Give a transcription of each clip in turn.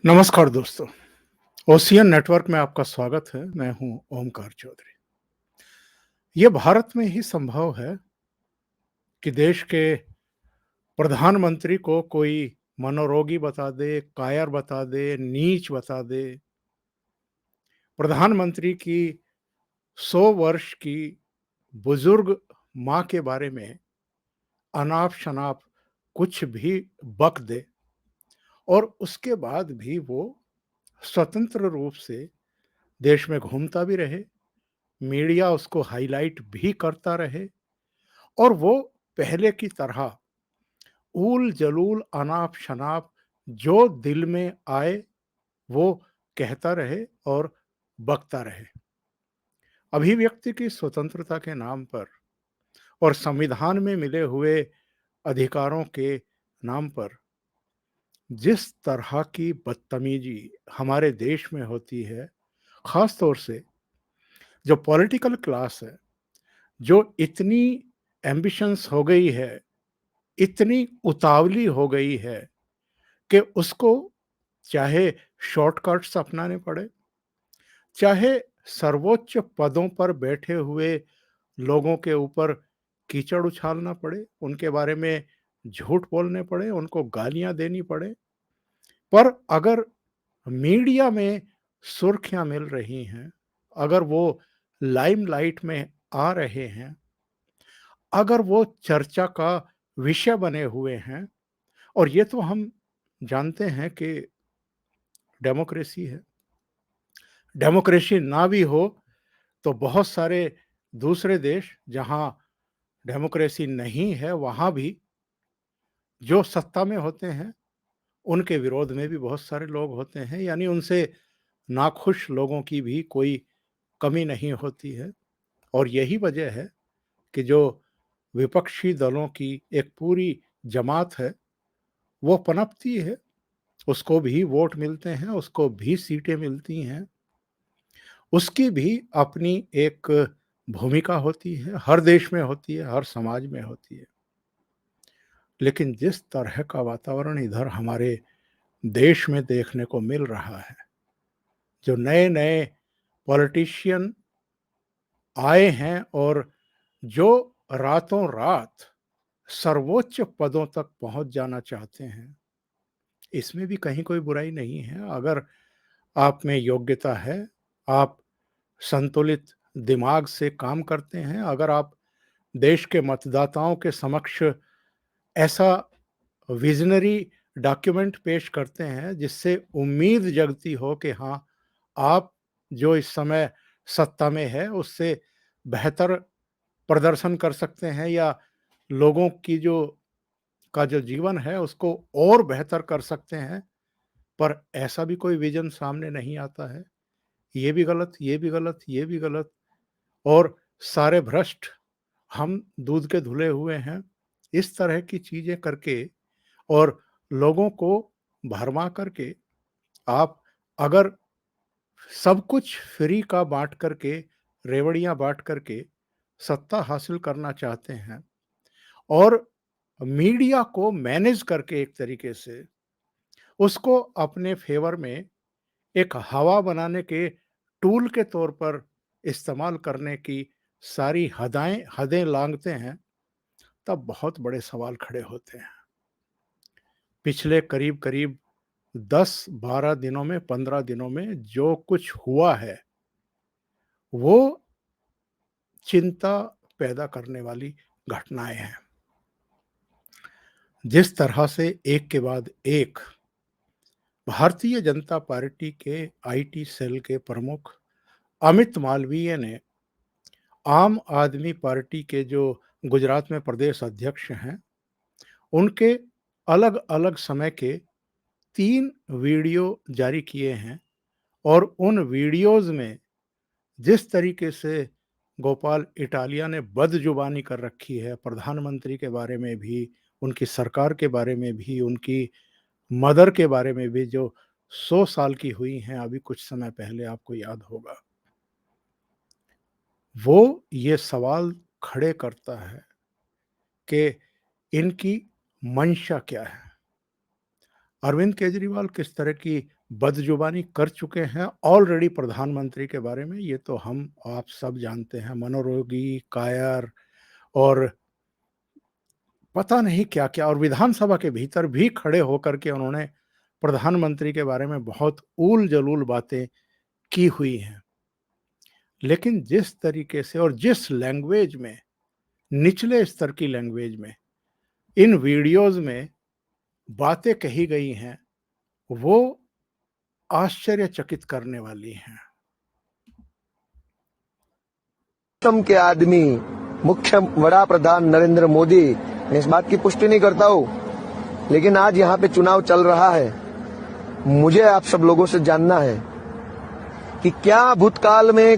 नमस्कार दोस्तों, ocean network में आपका स्वागत है। मैं हूं ओमकार चौधरी। ये भारत में ही संभव है कि देश के प्रधानमंत्री को कोई मनोरोगी बता दे, कायर बता दे, नीच बता दे। प्रधानमंत्री की 100 वर्ष की बुजुर्ग माँ के बारे में अनाप-शनाप कुछ भी बक दे और उसके बाद भी वो स्वतंत्र रूप से देश में घूमता भी रहे, मीडिया उसको हाइलाइट भी करता रहे और वो पहले की तरह ऊल-जलूल, अनाप-शनाप जो दिल में आए वो कहता रहे और बकता रहे। अभिव्यक्ति की स्वतंत्रता के नाम पर और संविधान में मिले हुए अधिकारों के नाम पर जिस तरह की बदतमीजी हमारे देश में होती है, ख़ास तौर से जो पॉलिटिकल क्लास है, जो इतनी एम्बिशंस हो गई है, इतनी उतावली हो गई है कि उसको चाहे शॉर्टकट्स अपनाने पड़े, चाहे सर्वोच्च पदों पर बैठे हुए लोगों के ऊपर कीचड़ उछालना पड़े, उनके बारे में झूठ बोलने पड़े, उनको गालियाँ देनी पड़े। पर अगर मीडिया में सुर्खियाँ मिल रही हैं, अगर वो लाइमलाइट में आ रहे हैं, अगर वो चर्चा का विषय बने हुए हैं और ये तो हम जानते हैं कि डेमोक्रेसी है। डेमोक्रेसी ना भी हो तो बहुत सारे दूसरे देश जहाँ डेमोक्रेसी नहीं है, वहाँ भी जो सत्ता में होते हैं, उनके विरोध में भी बहुत सारे लोग होते हैं, यानी उनसे नाखुश लोगों की भी कोई कमी नहीं होती है। और यही वजह है कि जो विपक्षी दलों की एक पूरी जमात है, वो पनपती है, उसको भी वोट मिलते हैं, उसको भी सीटें मिलती हैं। उसकी भी अपनी एक भूमिका होती है, हर देश में होती है, हर समाज में होती है। लेकिन जिस तरह का वातावरण इधर हमारे देश में देखने को मिल रहा है, जो नए-नए पॉलिटिशियन आए हैं और जो रातों-रात सर्वोच्च पदों तक पहुँच जाना चाहते हैं, इसमें भी कहीं कोई बुराई नहीं है। अगर आप में योग्यता है, आप संतुलित दिमाग से काम करते हैं, अगर आप देश के मतदाताओं के समक्ष ऐसा विज़नरी डॉक्यूमेंट पेश करते हैं जिससे उम्मीद जगती हो कि हाँ, आप जो इस समय सत्ता में है उससे बेहतर प्रदर्शन कर सकते हैं या लोगों की जो जीवन है उसको और बेहतर कर सकते हैं, पर ऐसा भी कोई विज़न सामने नहीं आता है। ये भी गलत, ये भी गलत, ये भी गलत और सारे भ्रष्ट, हम दूध के धुले हुए हैं। इस तरह की चीज़ें करके और लोगों को भरमा करके आप अगर सब कुछ फ्री का बाँट करके, रेवड़ियाँ बाँट करके सत्ता हासिल करना चाहते हैं और मीडिया को मैनेज करके एक तरीके से उसको अपने फ़ेवर में एक हवा बनाने के टूल के तौर पर इस्तेमाल करने की सारी हदें लाँघते हैं, तब बहुत बड़े सवाल खड़े होते हैं। पिछले करीब-करीब 10-12 दिनों में, 15 दिनों में जो कुछ हुआ है, वो चिंता पैदा करने वाली घटनाएँ हैं। जिस तरह से एक के बाद एक भारतीय जनता पार्टी के आईटी सेल के प्रमुख अमित मालवीय ने आम आदमी पार्टी के जो गुजरात में प्रदेश अध्यक्ष हैं, उनके अलग-अलग समय के 3 वीडियो जारी किए हैं और उन वीडियोज़ में जिस तरीके से गोपाल इटालिया ने बदजुबानी कर रखी है, प्रधानमंत्री के बारे में भी, उनकी सरकार के बारे में भी, उनकी मदर के बारे में भी जो 100 साल की हुई हैं अभी कुछ समय पहले आपको याद होगा। वो ये सवाल खड़े करता है कि इनकी मंशा क्या है? अरविंद केजरीवाल किस तरह की बदजुबानी कर चुके हैं ऑलरेडी प्रधानमंत्री के बारे में, ये तो हम आप सब जानते हैं। मनोरोगी, कायर और पता नहीं क्या-क्या, और विधानसभा के भीतर भी खड़े होकर के उन्होंने प्रधानमंत्री के बारे में बहुत ऊल-जलूल बातें की हुई हैं। लेकिन जिस तरीके से और जिस लैंग्वेज में, निचले स्तर की लैंग्वेज में इन वीडियोज़ में बातें कही गई हैं, वो आश्चर्यचकित करने वाली हैं। के आदमी मुख्य वड़ा प्रधान नरेंद्र मोदी, मैं इस बात की पुष्टि नहीं करता हूं, लेकिन आज यहाँ पे चुनाव चल रहा है। मुझे आप सब लोगों से जानना है कि क्या भूतकाल में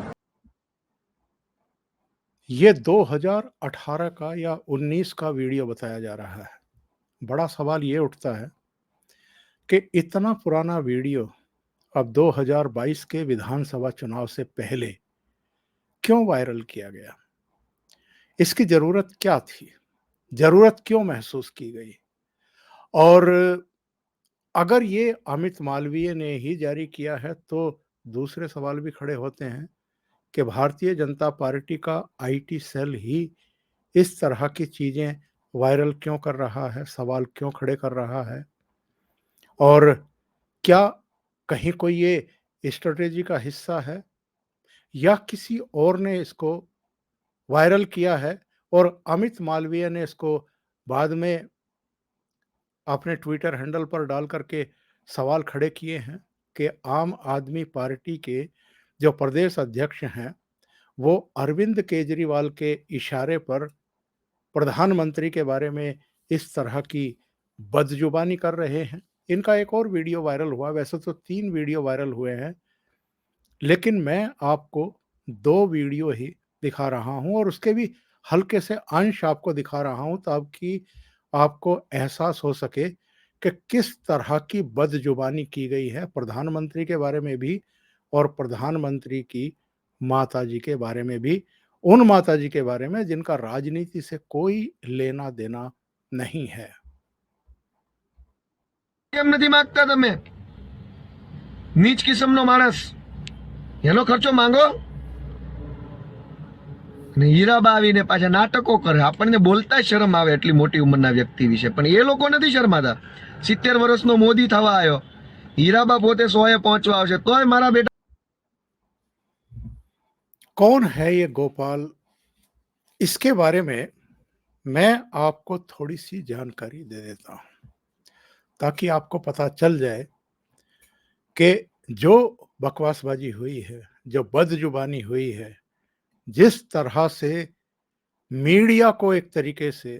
ये 2018 का या 19 का वीडियो बताया जा रहा है। बड़ा सवाल ये उठता है कि इतना पुराना वीडियो अब 2022 के विधानसभा चुनाव से पहले क्यों वायरल किया गया? इसकी ज़रूरत क्या थी? ज़रूरत क्यों महसूस की गई? और अगर ये अमित मालवीय ने ही जारी किया है, तो दूसरे सवाल भी खड़े होते हैं कि भारतीय जनता पार्टी का आईटी सेल ही इस तरह की चीज़ें वायरल क्यों कर रहा है, सवाल क्यों खड़े कर रहा है? और क्या कहीं कोई ये स्ट्रैटेजी का हिस्सा है, या किसी और ने इसको वायरल किया है और अमित मालवीय ने इसको बाद में अपने ट्विटर हैंडल पर डाल करके सवाल खड़े किए हैं कि आम आदमी पार्टी के जो प्रदेश अध्यक्ष हैं, वो अरविंद केजरीवाल के इशारे पर प्रधानमंत्री के बारे में इस तरह की बदजुबानी कर रहे हैं। इनका एक और वीडियो वायरल हुआ, वैसे तो 3 वीडियो वायरल हुए हैं, लेकिन मैं आपको 2 वीडियो ही दिखा रहा हूँ और उसके भी हल्के से अंश आपको दिखा रहा हूँ, ताकि आपको एहसास हो सके कि किस तरह की बदजुबानी की गई है प्रधानमंत्री के बारे में भी और प्रधानमंत्री की माताजी के बारे में भी। उन माताजी के बारे में जिनका राजनीति से कोई लेना-देना नहीं है। કેમ નથી માંગતા તમે? નીચ કિસ્મનો માણસ, એનો ખર્ચો માંગો. અને હીરાબા આવીને પાછા નાટકો કરે. આપણને બોલતા શરમ આવે એટલી મોટી ઉંમરના વ્યક્તિ વિશે, પણ એ લોકો નથી શરમાતા. 70 વર્ષનો મોદી થવા આવ્યો, હીરાબા પોતે 100 પહોંચવા આવશે, તોય મારા બેટા कौन है ये गोपाल? इसके बारे में मैं आपको थोड़ी-सी जानकारी दे देता हूँ, ताकि आपको पता चल जाए कि जो बकवासबाजी हुई है, जो बदजुबानी हुई है, जिस तरह से मीडिया को एक तरीके से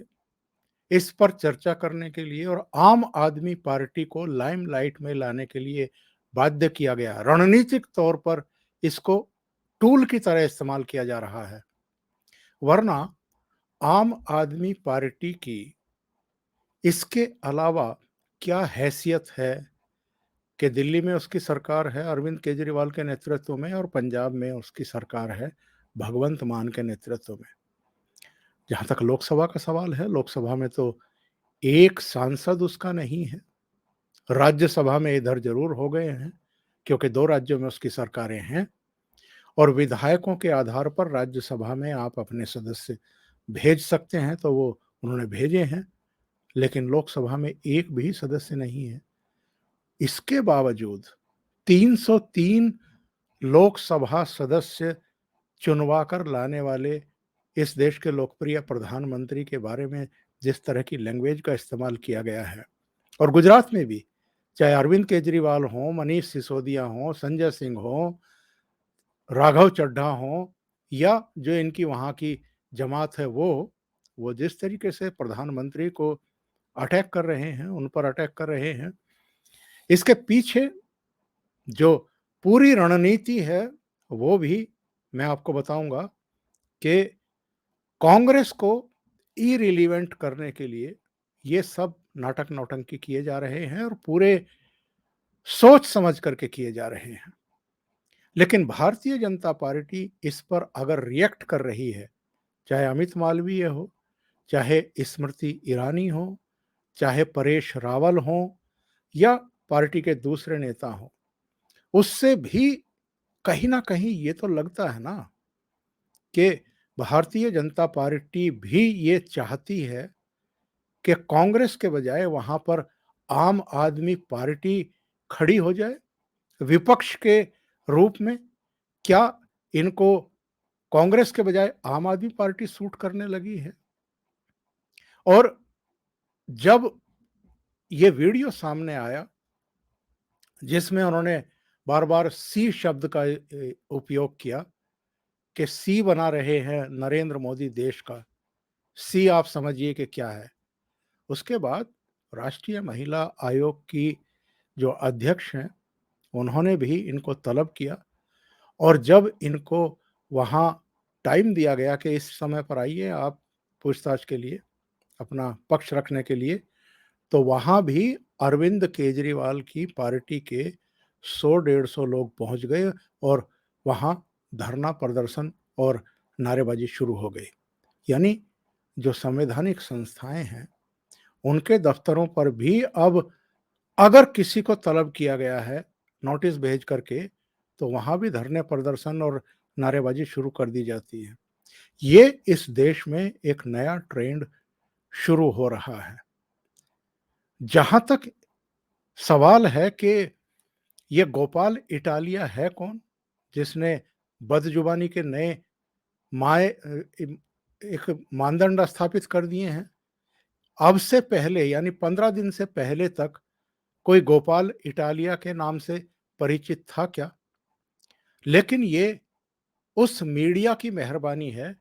इस पर चर्चा करने के लिए और आम आदमी पार्टी को लाइमलाइट में लाने के लिए बाध्य किया गया, रणनीतिक तौर पर इसको टूल की तरह इस्तेमाल किया जा रहा है। वरना आम आदमी पार्टी की इसके अलावा क्या हैसियत है कि दिल्ली में उसकी सरकार है अरविंद केजरीवाल के नेतृत्व में, और पंजाब में उसकी सरकार है भगवंत मान के नेतृत्व में। जहाँ तक लोकसभा का सवाल है, लोकसभा में तो एक सांसद उसका नहीं है। राज्यसभा में इधर ज़रूर हो गए हैं, क्योंकि 2 राज्यों में उसकी सरकारें हैं, और विधायकों के आधार पर राज्यसभा में आप अपने सदस्य भेज सकते हैं, तो वो उन्होंने भेजे हैं, लेकिन लोकसभा में एक भी सदस्य नहीं है। इसके बावजूद 303 लोकसभा सदस्य चुनवा कर लाने वाले इस देश के लोकप्रिय प्रधानमंत्री के बारे में जिस तरह की लैंग्वेज का इस्तेमाल किया गया है, और गुजरात में भी चाहे अरविंद केजरीवाल हों, मनीष सिसोदिया हों, संजय सिंह हों, राघव चड्ढा हों, या जो इनकी वहाँ की जमात है वो जिस तरीके से प्रधानमंत्री को अटैक कर रहे हैं, उन पर अटैक कर रहे हैं, इसके पीछे जो पूरी रणनीति है, वो भी मैं आपको बताऊँगा कि कांग्रेस को इर्रेलेवेंट करने के लिए ये सब नाटक नौटंकी किए जा रहे हैं, और पूरे सोच समझ करके किए जा रहे हैं। लेकिन भारतीय जनता पार्टी इस पर अगर रिएक्ट कर रही है, चाहे अमित मालवीय हो, चाहे स्मृति ईरानी हो, चाहे परेश रावल हों, या पार्टी के दूसरे नेता हों, उससे भी कहीं न कहीं ये तो लगता है ना कि भारतीय जनता पार्टी भी ये चाहती है कि कांग्रेस के बजाय वहाँ पर आम आदमी पार्टी खड़ी हो जाए, विपक्ष के रूप में। क्या इनको कांग्रेस के बजाय आम आदमी पार्टी सूट करने लगी है? और जब ये वीडियो सामने आया, जिसमें उन्होंने बार-बार सी शब्द का उपयोग किया कि सी बना रहे हैं नरेंद्र मोदी देश का, सी आप समझिए कि क्या है। उसके बाद राष्ट्रीय महिला आयोग की जो अध्यक्ष हैं, उन्होंने भी इनको तलब किया और जब इनको वहाँ टाइम दिया गया कि इस समय पर आइए आप पूछताछ के लिए, अपना पक्ष रखने के लिए, तो वहाँ भी अरविंद केजरीवाल की पार्टी के 100-150 लोग पहुँच गए और वहाँ धरना प्रदर्शन और नारेबाज़ी शुरू हो गई। यानी जो संवैधानिक संस्थाएँ हैं, उनके दफ्तरों पर भी अब अगर किसी को तलब किया गया है नोटिस भेज करके, तो वहाँ भी धरने प्रदर्शन और नारेबाज़ी शुरू कर दी जाती है। ये इस देश में एक नया ट्रेंड शुरू हो रहा है। जहाँ तक सवाल है कि ये गोपाल इटालिया है कौन? जिसने बदजुबानी के नए माय एक मानदंड स्थापित कर दिए हैं। अब से पहले यानी 15 दिन से पहले तक कोई गोपाल इटालिया के नाम से परिचित था क्या? लेकिन ये उस मीडिया की मेहरबानी है,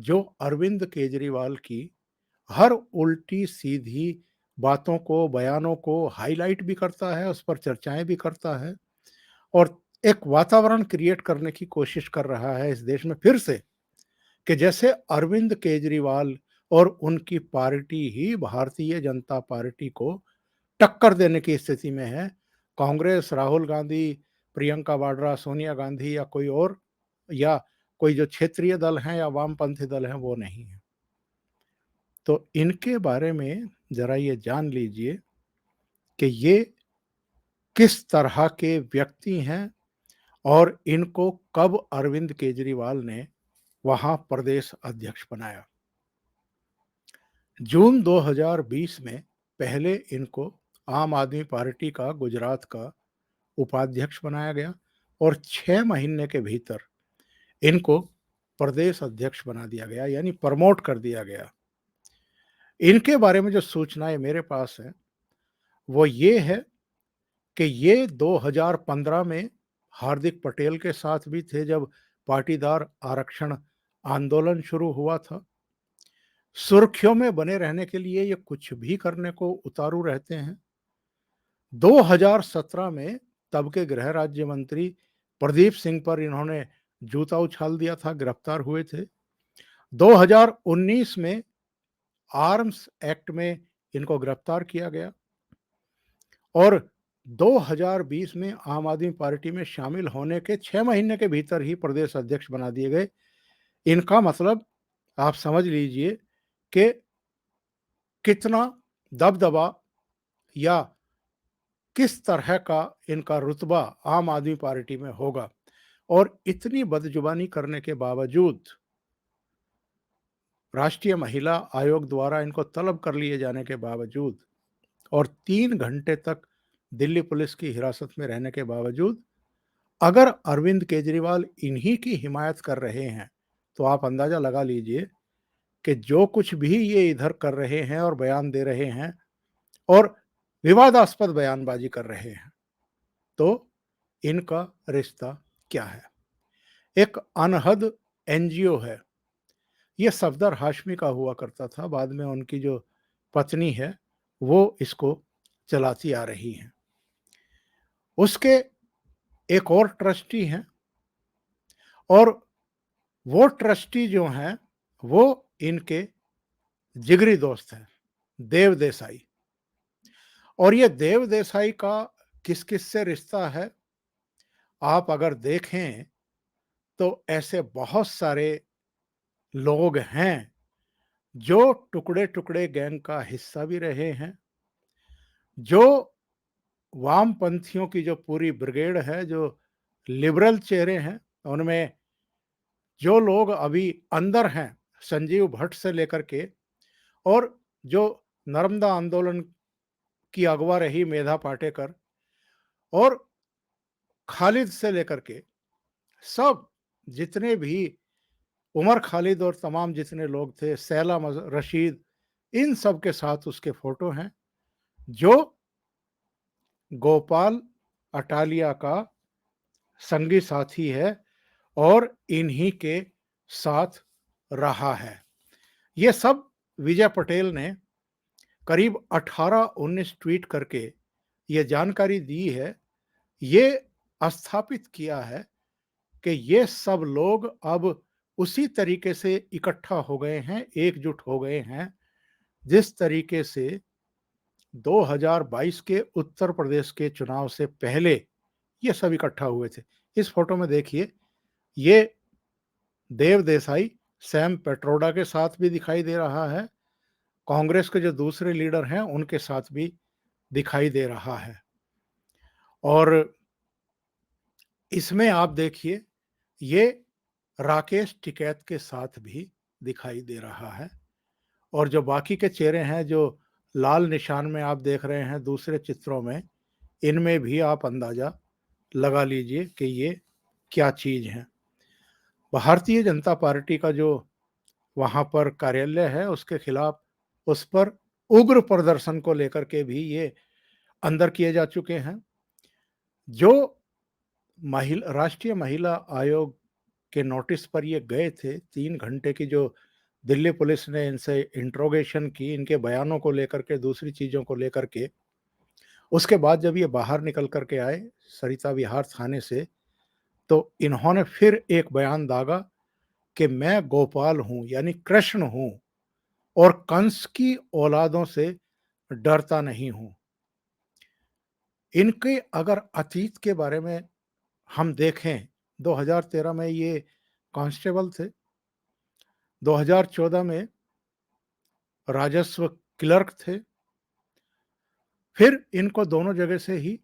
जो अरविंद केजरीवाल की हर उल्टी-सीधी बातों को, बयानों को हाइलाइट भी करता है, उस पर चर्चाएँ भी करता है और एक वातावरण क्रिएट करने की कोशिश कर रहा है इस देश में फिर से, कि जैसे अरविंद केजरीवाल और उनकी पार्टी ही भारतीय जनता पार्टी को टक्कर देने की स्थिति में है। कांग्रेस, राहुल गांधी, प्रियंका वाड्रा, सोनिया गांधी या कोई और, या कोई जो क्षेत्रीय दल हैं या वामपंथी दल हैं, वो नहीं है। तो इनके बारे में ज़रा ये जान लीजिए कि ये किस तरह के व्यक्ति हैं और इनको कब अरविंद केजरीवाल ने वहाँ प्रदेश अध्यक्ष बनाया। जून 2020 में पहले इनको आम आदमी पार्टी का गुजरात का उपाध्यक्ष बनाया गया और 6 महीने के भीतर इनको प्रदेश अध्यक्ष बना दिया गया, यानी प्रमोट कर दिया गया। इनके बारे में जो सूचनाएँ मेरे पास हैं, वो ये है कि ये 2015 में हार्दिक पटेल के साथ भी थे जब पाटीदार आरक्षण आंदोलन शुरू हुआ था। सुर्खियों में बने रहने के लिए ये कुछ भी करने को उतारू रहते हैं। 2017 में तब के गृह राज्य मंत्री प्रदीप सिंह पर इन्होंने जूता उछाल दिया था, गिरफ्तार हुए थे। 2019 में आर्म्स एक्ट में इनको गिरफ्तार किया गया और 2020 में आम आदमी पार्टी में शामिल होने के 6 महीने के भीतर ही प्रदेश अध्यक्ष बना दिए गए। इनका मतलब आप समझ लीजिए कि कितना दबदबा या किस तरह का इनका रुतबा आम आदमी पार्टी में होगा। और इतनी बदजुबानी करने के बावजूद राष्ट्रीय महिला आयोग द्वारा इनको तलब कर लिए जाने के बावजूद और 3 घंटे तक दिल्ली पुलिस की हिरासत में रहने के बावजूद अगर अरविंद केजरीवाल इन्हीं की हिमायत कर रहे हैं, तो आप अंदाज़ा लगा लीजिए कि जो कुछ भी ये इधर कर रहे हैं और बयान दे रहे हैं और विवादास्पद बयानबाजी कर रहे हैं, तो इनका रिश्ता क्या है? एक अनहद एनजीओ है, ये सफदर हाशमी का हुआ करता था, बाद में उनकी जो पत्नी है, वो इसको चलाती आ रही हैं। उसके एक और ट्रस्टी हैं और वो ट्रस्टी जो हैं, वो इनके जिगरी दोस्त हैं, देव देसाई। और ये देव देसाई का किस-किस से रिश्ता है, आप अगर देखें तो ऐसे बहुत सारे लोग हैं, जो टुकड़े-टुकड़े गैंग का हिस्सा भी रहे हैं, जो वामपंथियों की जो पूरी ब्रिगेड है, जो लिबरल चेहरे हैं, उनमें जो लोग अभी अंदर हैं, संजीव भट्ट से लेकर के, और जो नर्मदा आंदोलन की अगवा रही मेधा पाटेकर, और खालिद से लेकर के सब जितने भी उमर खालिद और तमाम जितने लोग थे, सैला रशीद, इन सब के साथ उसके फोटो हैं, जो गोपाल अटालिया का संगी साथी है और इन्हीं के साथ रहा है। ये सब विजय पटेल ने करीब 18-19 ट्वीट करके ये जानकारी दी है, ये स्थापित किया है कि ये सब लोग अब उसी तरीके से इकट्ठा हो गए हैं, एकजुट हो गए हैं, जिस तरीके से 2022 के उत्तर प्रदेश के चुनाव से पहले ये सब इकट्ठा हुए थे। इस फोटो में देखिए, ये देव देसाई सैम पेट्रोडा के साथ भी दिखाई दे रहा है, कांग्रेस के जो दूसरे लीडर हैं उनके साथ भी दिखाई दे रहा है। और इसमें आप देखिए, ये राकेश टिकैत के साथ भी दिखाई दे रहा है, और जो बाकी के चेहरे हैं जो लाल निशान में आप देख रहे हैं दूसरे चित्रों में, इनमें भी आप अंदाजा लगा लीजिए कि ये क्या चीज है। भारतीय जनता पार्टी का जो वहां पर कार्यालय है, उसके खिलाफ उस पर उग्र प्रदर्शन को लेकर के भी ये अंदर किए जा चुके हैं। जो महिला राष्ट्रीय महिला आयोग के नोटिस पर ये गए थे, 3 घंटे की जो दिल्ली पुलिस ने इनसे इंट्रोगेशन की, इनके बयानों को लेकर के, दूसरी चीजों को लेकर के, उसके बाद जब ये बाहर निकल करके आए सरिता विहार थाने से, तो इन्होंने फिर एक बयान दागा कि मैं गोपाल हूं, यानी कृष्ण हूं, और कंस की औलादों से डरता नहीं हूं। इनके अगर अतीत के बारे में हम देखें, 2013 में ये कांस्टेबल थे, 2014 में राजस्व क्लर्क थे, फिर इनको दोनों जगह से ही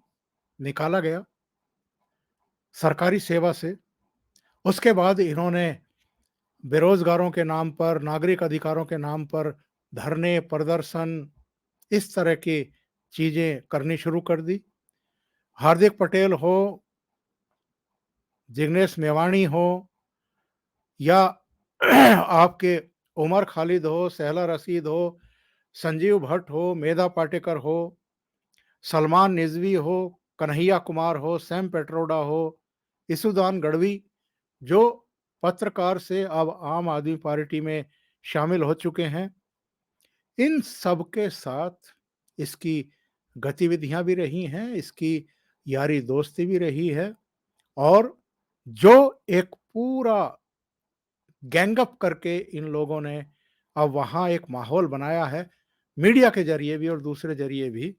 निकाला गया सरकारी सेवा से। उसके बाद इन्होंने बेरोजगारों के नाम पर, नागरिक अधिकारों के नाम पर धरने, प्रदर्शन, इस तरह की चीजें करनी शुरू कर दी। हार्दिक पटेल हो, जिग्नेश मेवाणी हो, या आपके उमर खालिद हो, सहला रशीद हो, संजीव भट्ट हो, मेधा पाटेकर हो, सलमान निजवी हो, कन्हैया कुमार हो, सैम पेट्रोडा हो, इसुदान गढ़वी, जो पत्रकार से अब आम आदमी पार्टी में शामिल हो चुके हैं, इन सब के साथ इसकी गतिविधियां भी रही हैं, इसकी यारी दोस्ती भी रही है, और जो एक पूरा गैंगअप करके इन लोगों ने अब वहां एक माहौल बनाया है, मीडिया के जरिए भी और दूसरे जरिए भी,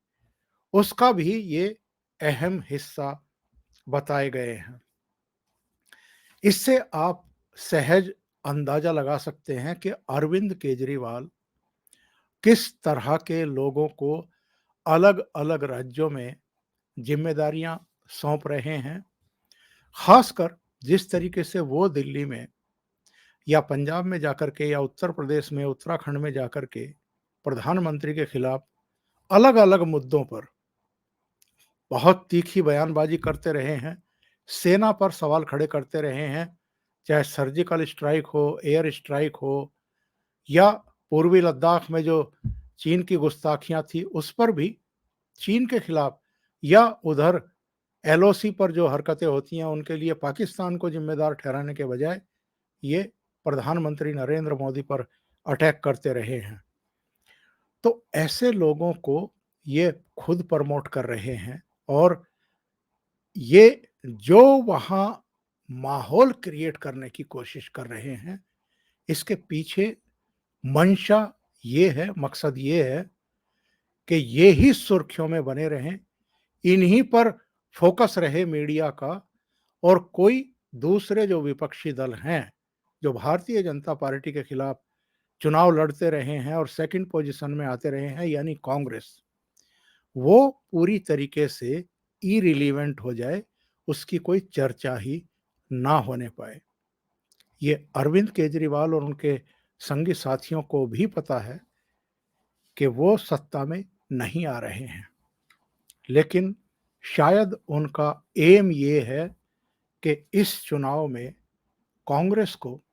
उसका भी ये अहम हिस्सा बताए गए हैं। इससे आप सहज अंदाजा लगा सकते हैं कि अरविंद केजरीवाल किस तरह के लोगों को अलग अलग राज्यों में जिम्मेदारियां सौंप रहे हैं। खासकर जिस तरीके से वो दिल्ली में या पंजाब में जाकर के, या उत्तर प्रदेश में, उत्तराखंड में जाकर के प्रधानमंत्री के खिलाफ अलग अलग मुद्दों पर बहुत तीखी बयानबाजी करते रहे हैं, सेना पर सवाल खड़े करते रहे हैं, चाहे सर्जिकल स्ट्राइक हो, एयर स्ट्राइक हो, या पूर्वी लद्दाख में जो चीन की गुस्ताखियां थी उस पर भी चीन के खिलाफ, या उधर एलओसी पर जो हरकतें होती हैं उनके लिए पाकिस्तान को जिम्मेदार ठहराने के बजाय ये प्रधानमंत्री नरेंद्र मोदी पर अटैक करते रहे हैं। तो ऐसे लोगों को ये खुद प्रमोट कर रहे हैं, और ये जो वहाँ माहौल क्रिएट करने की कोशिश कर रहे हैं, इसके पीछे मंशा ये है, मकसद ये है कि ये ही सुर्खियों में बने रहें, इन्हीं पर फोकस रहे मीडिया का, और कोई दूसरे जो विपक्षी दल हैं, जो भारतीय जनता पार्टी के खिलाफ चुनाव लड़ते रहे हैं और सेकंड पोजीशन में आते रहे हैं, यानी कांग्रेस, वो पूरी तरीके से इर्रिलेवेंट हो जाए, उसकी कोई चर्चा ही ना होने पाए। ये अरविंद केजरीवाल और उनके संगी साथियों को भी पता है कि वो सत्ता में नहीं आ रहे हैं, लेकिन शायद उनका एम ये है कि इस चुनाव में कांग्रेस को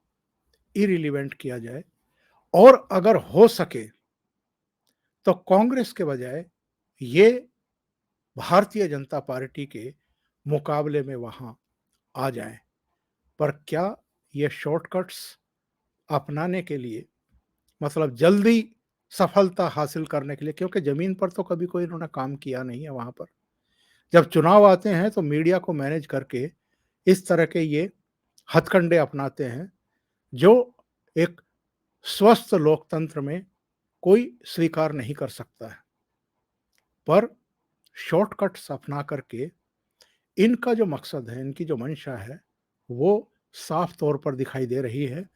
इर्रिलेवेंट किया जाए और अगर हो सके तो कांग्रेस के बजाय ये भारतीय जनता पार्टी के मुकाबले में वहां आ जाएं। पर क्या ये शॉर्टकट्स अपनाने के लिए, मतलब जल्दी सफलता हासिल करने के लिए, क्योंकि जमीन पर तो कभी कोई इन्होंने काम किया नहीं है वहां पर। जब चुनाव आते हैं तो मीडिया को मैनेज करके इस तरह के ये हथकंडे अपनाते हैं जो एक स्वस्थ लोकतंत्र में कोई स्वीकार नहीं कर सकता है। पर शॉर्टकट्स अपना करके इनका जो मकसद है, इनकी जो मंशा है, वो साफ तौर पर दिखाई दे रही है।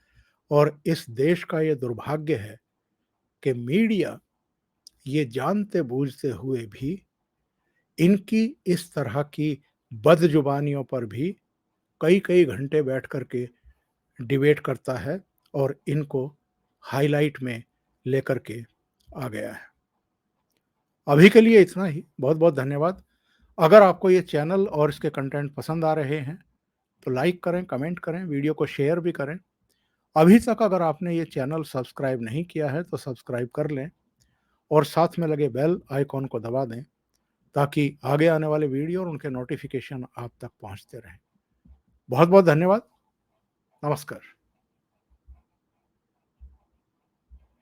और इस देश का ये दुर्भाग्य है कि मीडिया ये जानते बूझते हुए भी इनकी इस तरह की बदजुबानियों पर भी कई-कई घंटे बैठ कर के डिबेट करता है और इनको हाइलाइट में लेकर के आ गया है। अभी के लिए इतना ही। बहुत-बहुत धन्यवाद। अगर आपको ये चैनल और इसके कंटेंट पसंद आ रहे हैं, तो लाइक करें, कमेंट करें, वीडियो को शेयर भी करें। अभी तक अगर आपने ये चैनल सब्सक्राइब नहीं किया है, तो सब्सक्राइब कर लें और साथ में लगे बेल आइकॉन को दबा दें, ताकि आगे आने वाले वीडियो और उनके नोटिफ़िकेशन आप तक पहुँचते रहें। बहुत-बहुत धन्यवाद। नमस्कार।